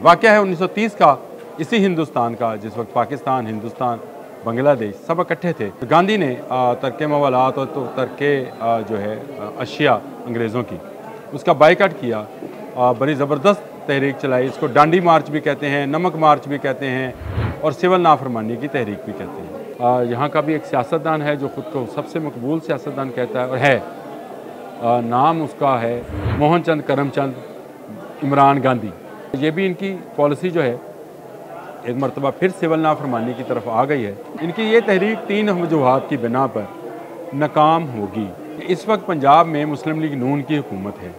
वाक़या है 1930 का, इसी हिंदुस्तान का जिस वक्त पाकिस्तान, हिंदुस्तान, बांग्लादेश सब इकट्ठे थे। तो गांधी ने तर्क मवालात और तो तर्क जो है अशिया अंग्रेज़ों की, उसका बाइकाट किया। बड़ी ज़बरदस्त तहरीक चलाई। इसको डांडी मार्च भी कहते हैं, नमक मार्च भी कहते हैं और सिविल नाफरमानी की तहरीक भी कहते हैं। यहाँ का भी एक सियासतदान है जो ख़ुद को सबसे मकबूल सियासतदान कहता है और है, नाम उसका है मोहनचंद करमचंद इमरान गांधी। ये भी इनकी पॉलिसी जो है एक मरतबा फिर सिविल नाफरमानी की तरफ आ गई है। इनकी ये तहरीक 3 वजूहात की बिना पर नाकाम होगी। इस वक्त पंजाब में मुस्लिम लीग नून की हुकूमत है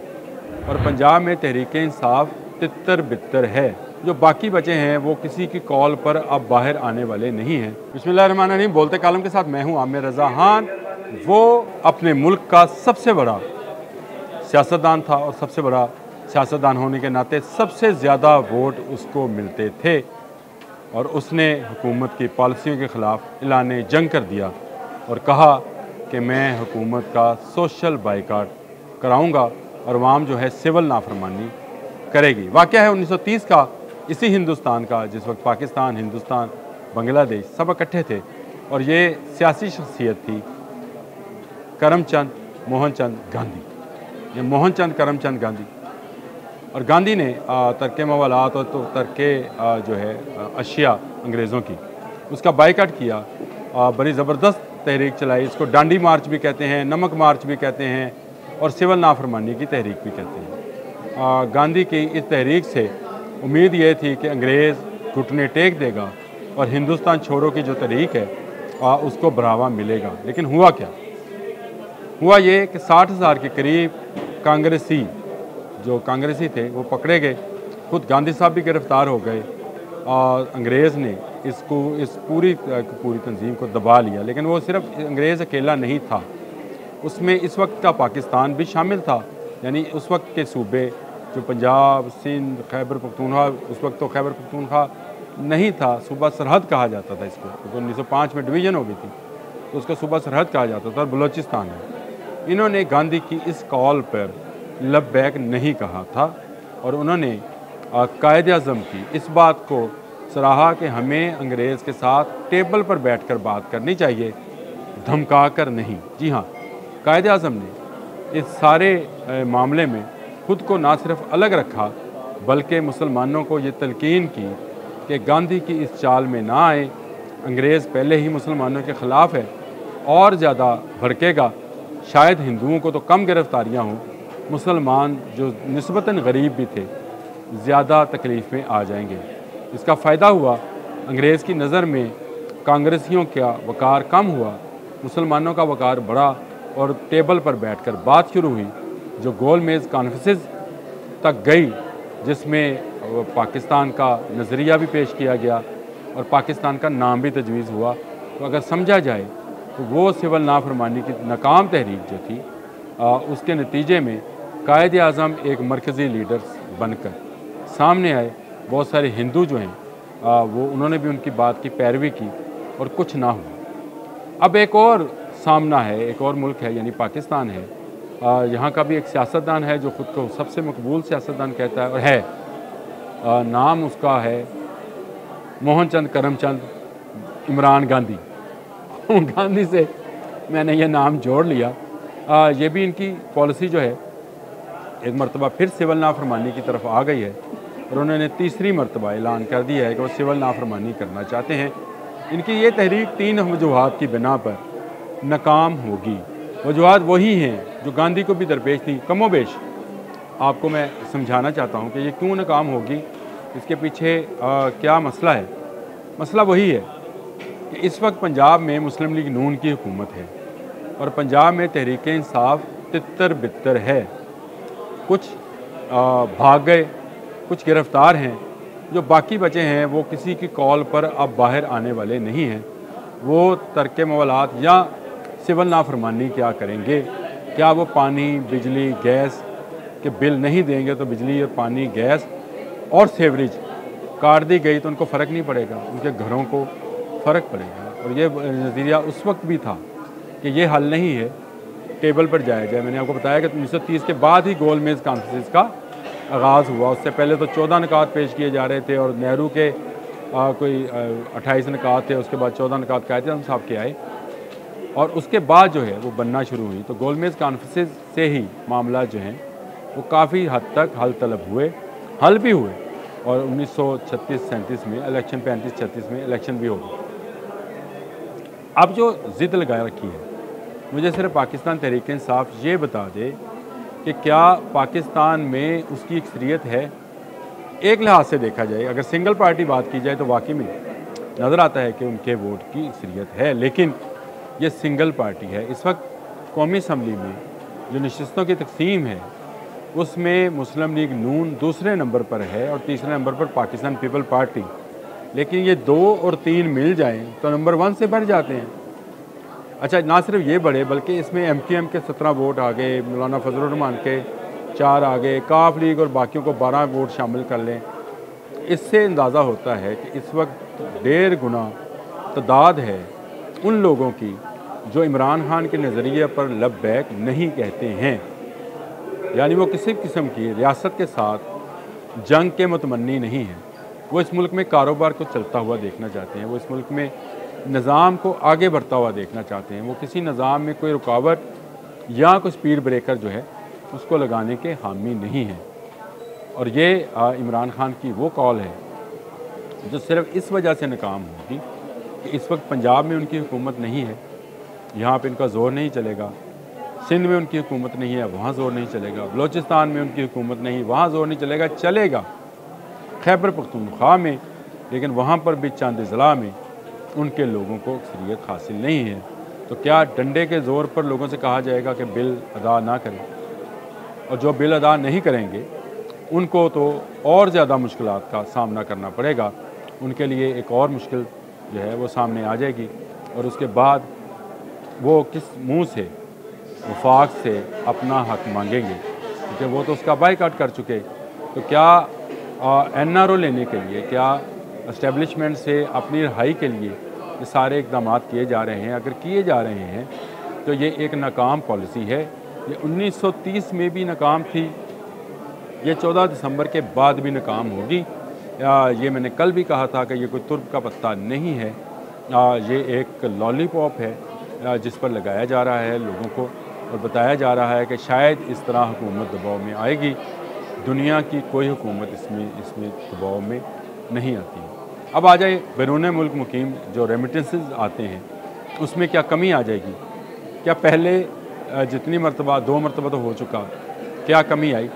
और पंजाब में तहरीक इंसाफ तितर बितर है। जो बाकी बचे हैं वो किसी की कॉल पर अब बाहर आने वाले नहीं हैं। बिस्मिल्लाहिर्रहमानिर्रहीम। बोलते कालम के साथ मैं हूँ आमिर रज़ा खान। वो अपने मुल्क का सबसे बड़ा सियासतदान था और सबसे बड़ा सियासतदान होने के नाते सबसे ज़्यादा वोट उसको मिलते थे और उसने हुकूमत की पॉलिसियों के ख़िलाफ़ ऐलान जंग कर दिया और कहा कि मैं हुकूमत का सोशल बाइकाट कराऊंगा और अवाम जो है सिविल नाफरमानी करेगी। वाक़या है 1930 का, इसी हिंदुस्तान का जिस वक्त पाकिस्तान, हिंदुस्तान, बांग्लादेश सब इकट्ठे थे और ये सियासी शख्सियत थी करमचंद मोहनचंद गांधी। ये मोहनचंद करमचंद गांधी और गांधी ने तर्क मवालात और तो तर्क जो है अशिया अंग्रेज़ों की, उसका बाइकाट किया। बड़ी ज़बरदस्त तहरीक चलाई। इसको डांडी मार्च भी कहते हैं, नमक मार्च भी कहते हैं और सिविल नाफरमानी की तहरीक भी कहते हैं। गांधी की इस तहरीक से उम्मीद ये थी कि अंग्रेज़ घुटने टेक देगा और हिंदुस्तान छोड़ो की जो तहरीक है उसको बढ़ावा मिलेगा। लेकिन हुआ क्या? हुआ ये कि 60,000 के करीब कांग्रेसी थे वो पकड़े गए। खुद गांधी साहब भी गिरफ़्तार हो गए और अंग्रेज़ ने इस पूरी तंजीम को दबा लिया। लेकिन वो सिर्फ अंग्रेज़ अकेला नहीं था, उसमें इस वक्त का पाकिस्तान भी शामिल था। यानी उस वक्त के सूबे जो पंजाब, सिंध, खैबर पख्तूनख्वा, उस वक्त तो खैबर पख्तूनख्वा नहीं था, सूबा सरहद कहा जाता था इसको, क्योंकि 1905 में डिवीज़न हो गई थी तो उसको सूबा सरहद कहा जाता था और बलूचिस्तान है। इन्होंने गांधी की इस कॉल पर लब्बैक नहीं कहा था और उन्होंने कायद-ए-आज़म की इस बात को सराहा कि हमें अंग्रेज़ के साथ टेबल पर बैठकर बात करनी चाहिए, धमका कर नहीं। जी हाँ, कायद-ए-आज़म ने इस सारे मामले में खुद को ना सिर्फ अलग रखा बल्कि मुसलमानों को ये तलकीन की कि गांधी की इस चाल में ना आए। अंग्रेज़ पहले ही मुसलमानों के ख़िलाफ़ है और ज़्यादा भड़केगा, शायद हिंदुओं को तो कम गिरफ्तारियाँ हों, मुसलमान जो निस्बतन गरीब भी थे ज़्यादा तकलीफ़ में आ जाएंगे। इसका फ़ायदा हुआ, अंग्रेज़ की नज़र में कांग्रेसियों का वक़ार कम हुआ, मुसलमानों का वक़ार बढ़ा और टेबल पर बैठकर बात शुरू हुई जो गोल मेज़ कॉन्फ्रेंस तक गई, जिसमें पाकिस्तान का नज़रिया भी पेश किया गया और पाकिस्तान का नाम भी तजवीज़ हुआ। तो अगर समझा जाए तो वो सिविल नाफरमानी की नाकाम तहरीक जो थी उसके नतीजे में कायद-ए-आज़म एक मरकज़ी लीडर बनकर सामने आए। बहुत सारे हिंदू जो हैं वो उन्होंने भी उनकी बात की पैरवी की और कुछ ना हुआ। अब एक और सामना है, एक और मुल्क है यानी पाकिस्तान है। यहाँ का भी एक सियासतदान है जो ख़ुद को सबसे मकबूल सियासतदान कहता है और है, नाम उसका है मोहनचंद करमचंद इमरान गांधी। गांधी से मैंने ये नाम जोड़ लिया। ये भी इनकी पॉलिसी जो है एक मरतबा फिर सिविल नाफरमानी की तरफ आ गई है और उन्होंने तीसरी मरतबा ऐलान कर दिया है कि वो सिविल नाफरमानी करना चाहते हैं। इनकी ये तहरीक 3 वजूहात की बिना पर नाकाम होगी। वजूहात वही हैं जो गांधी को भी दरपेश थी, कमोबेश। आपको मैं समझाना चाहता हूँ कि ये क्यों नाकाम होगी, इसके पीछे क्या मसला है। मसला वही है कि इस वक्त पंजाब में मुस्लिम लीग नून की हुकूमत है और पंजाब में तहरीक इंसाफ तितर बितर है। कुछ भाग गए, कुछ गिरफ़्तार हैं, जो बाकी बचे हैं वो किसी की कॉल पर अब बाहर आने वाले नहीं हैं। वो तर्क मवालात या सिविल नाफरमानी क्या करेंगे? क्या वो पानी, बिजली, गैस के बिल नहीं देंगे तो बिजली और पानी, गैस और सेवरेज काट दी गई तो उनको फ़र्क नहीं पड़ेगा, उनके घरों को फ़र्क पड़ेगा। और ये नज़रिया उस वक्त भी था कि ये हल नहीं है, टेबल पर जाया जाए। मैंने आपको बताया कि 1930 के बाद ही गोल मेज़ कॉन्फ्रेंस का आगाज़ हुआ, उससे पहले तो 14 निकात पेश किए जा रहे थे और नेहरू के कोई 28 निकात थे, उसके बाद 14 निकात कायदे आज़म साहब के आए और उसके बाद जो है वो बनना शुरू हुई। तो गोलमेज़ कॉन्फ्रेंस से ही मामला जो हैं वो काफ़ी हद तक हल तलब हुए, हल भी हुए और 1936-37 में इलेक्शन, 35-36 में इलेक्शन भी हो गए। अब जो ज़िद लगा रखी है, मुझे सिर्फ पाकिस्तान तहरीक इंसाफ ये बता दे कि क्या पाकिस्तान में उसकी अक्सरियत है। एक लिहाज से देखा जाए, अगर सिंगल पार्टी बात की जाए तो वाकई में नज़र आता है कि उनके वोट की अक्सरियत है, लेकिन ये सिंगल पार्टी है। इस वक्त कौमी असम्बली में जो नशिस्तों की तकसीम है उसमें मुस्लिम लीग नून दूसरे नंबर पर है और तीसरे नंबर पर पाकिस्तान पीपल पार्टी, लेकिन ये 2 और 3 मिल जाएं तो नंबर 1 से बढ़ जाते हैं। अच्छा, ना सिर्फ ये बढ़े बल्कि इसमें MQM के 17 वोट आ गए, मौलाना फजलुर रहमान के 4 आ गए, काफ लीग और बाकियों को 12 वोट शामिल कर लें। इससे अंदाज़ा होता है कि इस वक्त 1.5 गुना तादाद है उन लोगों की जो इमरान खान के नज़रिए पर लबैक नहीं कहते हैं, यानी वो किसी किस्म की रियासत के साथ जंग के मुतमन्नी नहीं हैं। वो इस मुल्क में कारोबार को चलता हुआ देखना चाहते हैं, वो इस मुल्क में निज़ाम को आगे बढ़ता हुआ देखना चाहते हैं। वो किसी निज़ाम में कोई रुकावट या कोई स्पीड ब्रेकर जो है उसको लगाने के हामी नहीं हैं। और ये इमरान खान की वो कॉल है जो सिर्फ इस वजह से नाकाम होगी कि इस वक्त पंजाब में उनकी हुकूमत नहीं है, यहाँ पे इनका ज़ोर नहीं चलेगा। सिंध में उनकी हुकूमत नहीं है, वहाँ ज़ोर नहीं चलेगा। बलोचिस्तान में उनकी हुकूमत नहीं, वहाँ ज़ोर नहीं चलेगा। चलेगा खैबर पख्तूनख्वा में, लेकिन वहाँ पर भी चंद ज़िला में उनके लोगों को अक्सरियत हासिल नहीं है। तो क्या डंडे के ज़ोर पर लोगों से कहा जाएगा कि बिल अदा ना करें? और जो बिल अदा नहीं करेंगे उनको तो और ज़्यादा मुश्किलात का सामना करना पड़ेगा। उनके लिए एक और मुश्किल जो है वो सामने आ जाएगी और उसके बाद वो किस मुँह से वफाक से अपना हक मांगेंगे, क्योंकि वो तो उसका बाइकाट कर चुके। तो क्या NRO लेने के लिए, क्या इस्टेब्लिशमेंट से अपनी रिहाई के लिए ये सारे इक़दाम किए जा रहे हैं? अगर किए जा रहे हैं तो ये एक नाकाम पॉलिसी है। ये 1930 में भी नाकाम थी, ये 14 दिसंबर के बाद भी नाकाम होगी। ये मैंने कल भी कहा था कि ये कोई तुर्क का पत्ता नहीं है, ये एक लॉलीपॉप है जिस पर लगाया जा रहा है लोगों को और बताया जा रहा है कि शायद इस तरह हुकूमत दबाव में आएगी। दुनिया की कोई हुकूमत इसमें दबाव में नहीं आती। अब आ जाए बैरून मुल्क मुकीम जो रेमिटेंसेस आते हैं उसमें क्या कमी आ जाएगी? क्या पहले जितनी मरतबा 2 मरतबा तो हो चुका, क्या कमी आई?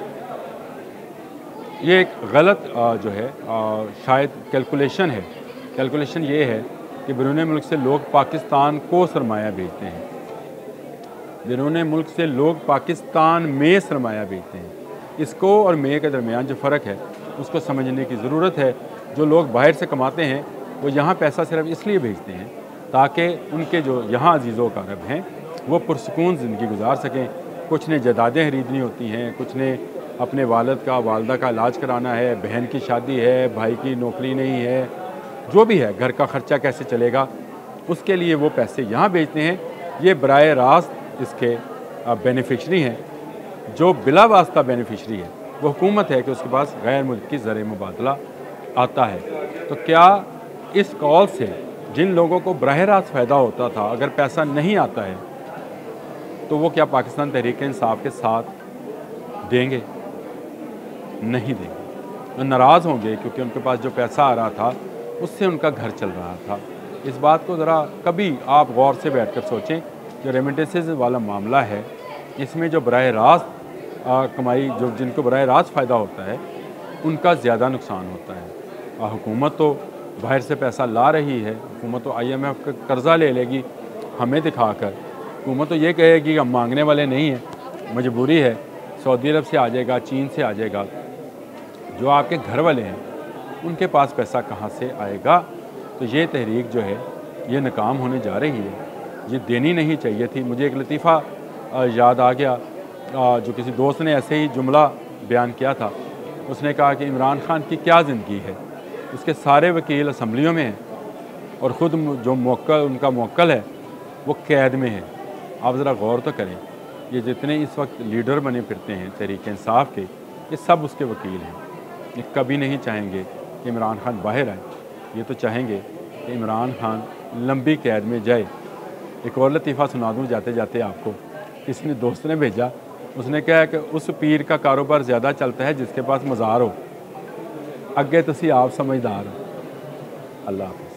ये एक गलत जो है शायद कैलकुलेशन है। कैलकुलेशन ये है कि बैरून मुल्क से लोग पाकिस्तान को सरमाया भेजते हैं, बैरून मुल्क से लोग पाकिस्तान में सरमाया भेजते हैं। इसको और में के दरमियान जो फ़र्क है उसको समझने की ज़रूरत है। जो लोग बाहर से कमाते हैं वो यहाँ पैसा सिर्फ इसलिए भेजते हैं ताकि उनके जो यहाँ अजीज़ व अक़ारब हैं वो पुरसकून ज़िंदगी गुजार सकें। कुछ ने जायदादें खरीदनी होती हैं, कुछ ने अपने वालिद का वालदा का इलाज कराना है, बहन की शादी है, भाई की नौकरी नहीं है, जो भी है, घर का ख़र्चा कैसे चलेगा, उसके लिए वो पैसे यहाँ भेजते हैं। ये बराए रास्त इसके बेनिफिशरी हैं। जो बिला वास्ता बेनिफिशरी है वो हुकूमत है कि उसके पास गैर मुल्की ज़र मुबादला आता है। तो क्या इस कॉल से जिन लोगों को बराह रास्त फ़ायदा होता था, अगर पैसा नहीं आता है तो वो क्या पाकिस्तान तहरीक इंसाफ के साथ देंगे? नहीं देंगे। वो नाराज़ होंगे क्योंकि उनके पास जो पैसा आ रहा था उससे उनका घर चल रहा था। इस बात को ज़रा कभी आप गौर से बैठ कर सोचें। जो रेमिटेंसेस वाला मामला है इसमें जो बराह रास्त कमाई, जो जिनको बराह रास्त फ़ायदा होता है उनका ज़्यादा नुकसान होता है। हुकूमत तो बाहर से पैसा ला रही है, हुकूमत तो IMF का कर्ज़ा ले लेगी हमें दिखाकर। हुकूमत तो ये कहेगी हम मांगने वाले नहीं हैं, मजबूरी है, सऊदी अरब से आ जाएगा, चीन से आ जाएगा। जो आपके घर वाले हैं उनके पास पैसा कहाँ से आएगा? तो ये तहरीक जो है ये नाकाम होने जा रही है। ये देनी नहीं चाहिए थी। मुझे एक लतीफ़ा याद आ गया, जो किसी दोस्त ने ऐसे ही जुमला बयान किया था। उसने कहा कि इमरान खान की क्या ज़िंदगी है, उसके सारे वकील असम्बलियों में हैं और ख़ुद जो उनका मुवक्किल है वो कैद में है। आप ज़रा गौर तो करें, ये जितने इस वक्त लीडर बने फिरते हैं तहरीक इंसाफ के, ये सब उसके वकील हैं। ये कभी नहीं चाहेंगे कि इमरान खान बाहर आए, ये तो चाहेंगे कि इमरान खान लंबी कैद में जाए। एक और लतीफ़ा सुना दूँ जाते जाते आपको, किसी ने दोस्त ने भेजा, उसने कहा कि उस पीर का कारोबार ज़्यादा चलता है जिसके पास मज़ार हो। अगे तुसी आप समझदार हो। अल्लाह हाफ़िज़।